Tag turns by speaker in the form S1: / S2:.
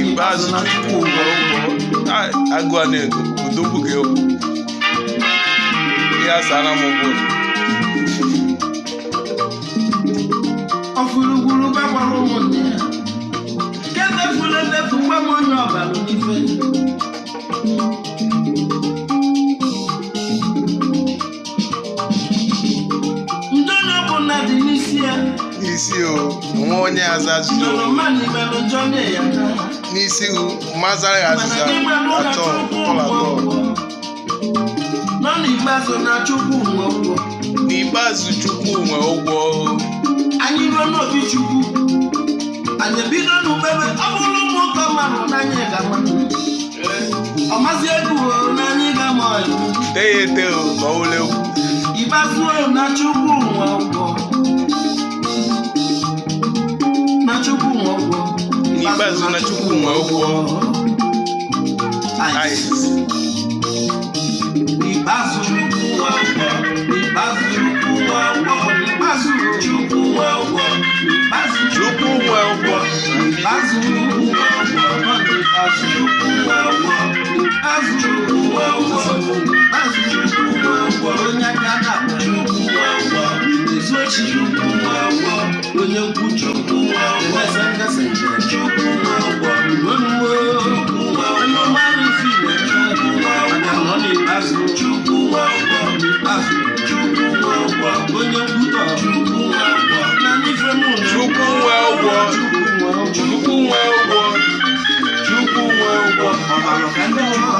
S1: Ikpeazụ Chukwu ụgwọ Agu Anaedo udogbu gị okwu ihe asara m bụ
S2: ọfụrụgburu gbagbara ụmụnne ya kedefuru edefu mgbanwe onye ọbara n'ife ndonye bụ na dị n'isi ya
S1: n'isi onwe onye aza ajụjụ n'isi mazara ya azịza atọ ọlatọ n'ikpeazụ Chukwu nwe ụgwọ
S2: anyị ruo n'obi Chukwu anyị ebido n'ubebe ọ bụrụ ụmụ ụka mmadụ n'anya ga-ama ọmazi egwu n'anya ga-ama ọyị
S1: teghete ma ole
S2: ikpeazụ na Chukwu nwe ụgwọ
S1: n'ikpeazụ na Chukwu nwe ụgwọ
S2: n'ikpeazụ Chukwu nwe ụgwọ n'ikpeazụ Chukwu nwe ụgwọ n'ikpeazụ Chukwu nwe ụgwọ
S1: Chukwu nwe ụgwọ
S2: n'ikpeazụ Chukwu nwe ụgwọ n'ikpeazụ Chukwu nwe ụgwọ n'ikpeazụ Chukwu nwe ụgwọ n'ikpeazụ Chukwu nwe ụgwọ onye aka na-akpọ Chukwu nwe ụgwọ ezochi Chukwu nwe ụgwọ onye nkwu Chukwu nwe ụgwọ Chukwu nwe ụgwọ onugbo Chukwu nwe ụgwọ mmadụ si Chukwu nwe ụgwọ n'ikpeazụ Chukwu nwe ụgwọ n'ikpeazụ Chukwu nwe ụgwọ onye nkwutọ Chukwu nwe ụgwọ na n'ife mụ
S1: Chukwu nwe ụgwọ Chukwu nwe ụgwọ Chukwu nwe ụgwọ
S2: ọmalụ ka ndị ọzọ